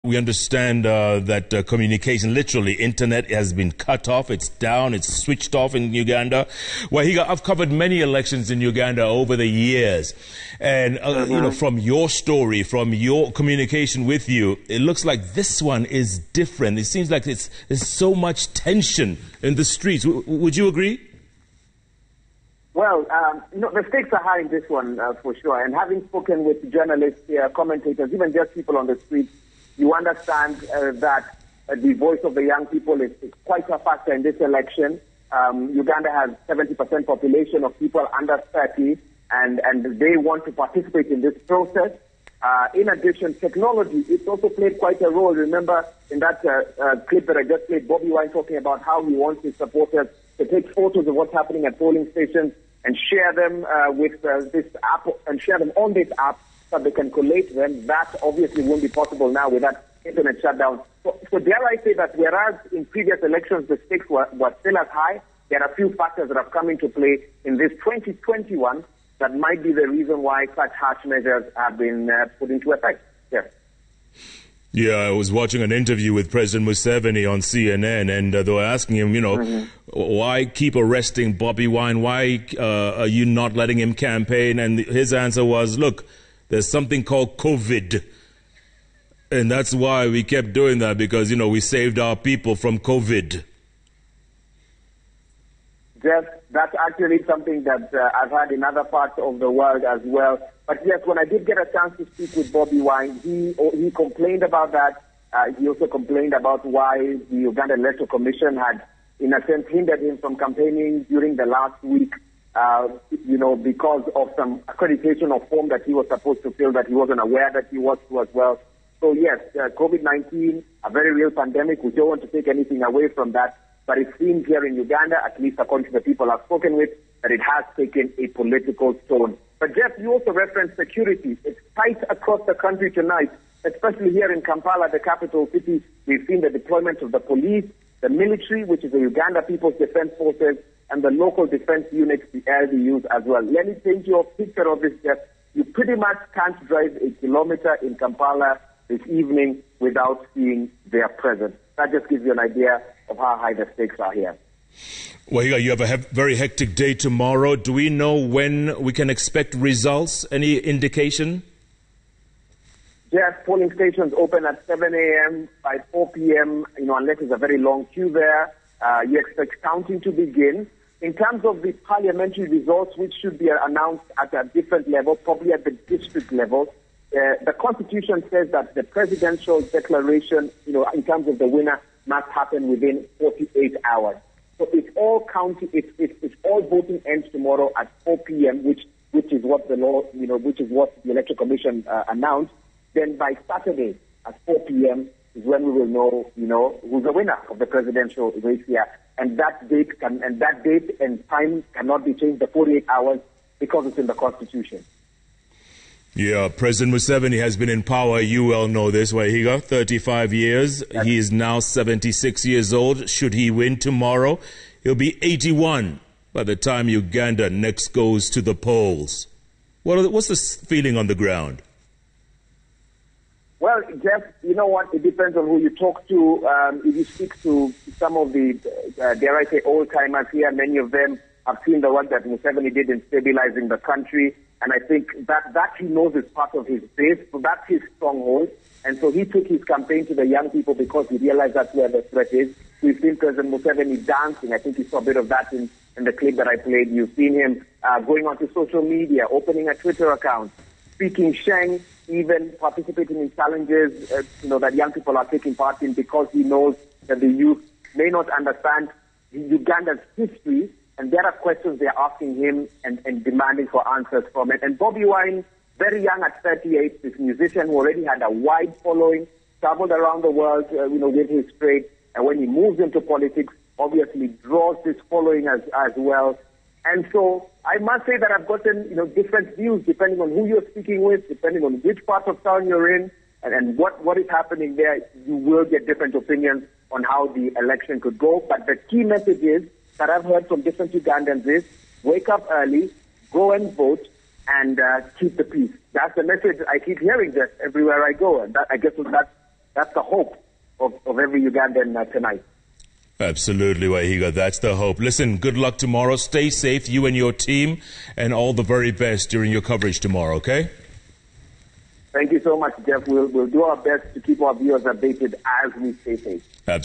We understand that communication, literally, internet has been cut off. It's down. It's switched off in Uganda. Waihiga, I've covered many elections in Uganda over the years. And, from your story, from your communication with you, it looks like this one is different. It seems like there's so much tension in the streets. Would you agree? Well, the stakes are high in this one, for sure. And having spoken with journalists, commentators, even just people on the streets, you understand that the voice of the young people is quite a factor in this election. Uganda has 70% population of people under 30, and they want to participate in this process. In addition, technology, it's also played quite a role. Remember in that clip that I just played, Bobi Wine talking about how he wants his supporters to take photos of what's happening at polling stations and share them with this app, and share them on this app, so they can collate them. That obviously won't be possible now with that internet shutdown. So dare I say that whereas in previous elections the stakes were still as high, there are a few factors that have come into play in this 2021 that might be the reason why such harsh measures have been put into effect. Yes. Yeah, I was watching an interview with President Museveni on CNN, and they were asking him, why keep arresting Bobi Wine? Why are you not letting him campaign? And his answer was, look, there's something called COVID. And that's why we kept doing that, because, we saved our people from COVID. Yes, that's actually something that I've heard in other parts of the world as well. But yes, when I did get a chance to speak with Bobi Wine, he complained about that. He also complained about why the Uganda Electoral Commission had, in a sense, hindered him from campaigning during the last week, because of some accreditation or form that he was supposed to fill that he wasn't aware that he was to as well. So yes, COVID-19, a very real pandemic. We don't want to take anything away from that. But it seems here in Uganda, at least according to the people I've spoken with, that it has taken a political tone. But Jeff, you also referenced security. It's tight across the country tonight, especially here in Kampala, the capital city. We've seen the deployment of the police, the military, which is the Uganda People's Defense Forces, and the local defense units, the LDUs as well. Let me paint you a picture of this, Jeff. You pretty much can't drive a kilometer in Kampala this evening without seeing their presence. That just gives you an idea of how high the stakes are here. Well, you have a very hectic day tomorrow. Do we know when we can expect results? Any indication? Yes, polling stations open at 7 a.m. By 4 p.m., unless there's a very long queue there, you expect counting to begin. In terms of the parliamentary results, which should be announced at a different level, probably at the district level, the Constitution says that the presidential declaration, in terms of the winner, must happen within 48 hours. So it's all counting. It's all voting ends tomorrow at 4 p.m., which is what the law, which is what the Electoral Commission announced. Then by Saturday at 4 p.m. is when we will know, who's the winner of the presidential race here. And that date and time cannot be changed. The 48 hours because it's in the Constitution. Yeah, President Museveni has been in power, you well know this, Waihiga, 35 years. Yes. He is now 76 years old. Should he win tomorrow, he'll be 81 by the time Uganda next goes to the polls. What's the feeling on the ground? Well, Jeff, you know what? It depends on who you talk to. If you speak to some of the, dare I say, old-timers here, many of them have seen the work that Museveni did in stabilizing the country. And I think that he knows is part of his base, so that's his stronghold. And so he took his campaign to the young people because he realized that's where the threat is. We've seen President Museveni dancing. I think you saw a bit of that in the clip that I played. You've seen him going onto social media, opening a Twitter account, speaking Sheng, even participating in challenges that young people are taking part in, because he knows that the youth may not understand Uganda's history. And there are questions they're asking him and demanding for answers from it. And Bobi Wine, very young at 38, this musician who already had a wide following, traveled around the world, with his trade. And when he moves into politics, obviously draws this following as well. And so I must say that I've gotten, different views depending on who you're speaking with, depending on which part of town you're in, and what is happening there. You will get different opinions on how the election could go. But the key message is, that I've heard from different Ugandans is, wake up early, go and vote, and keep the peace. That's the message I keep hearing just everywhere I go. And I guess that's That's the hope of every Ugandan tonight. Absolutely, Waihiga. That's the hope. Listen, good luck tomorrow. Stay safe, you and your team, and all the very best during your coverage tomorrow, okay? Thank you so much, Jeff. We'll do our best to keep our viewers updated as we stay safe.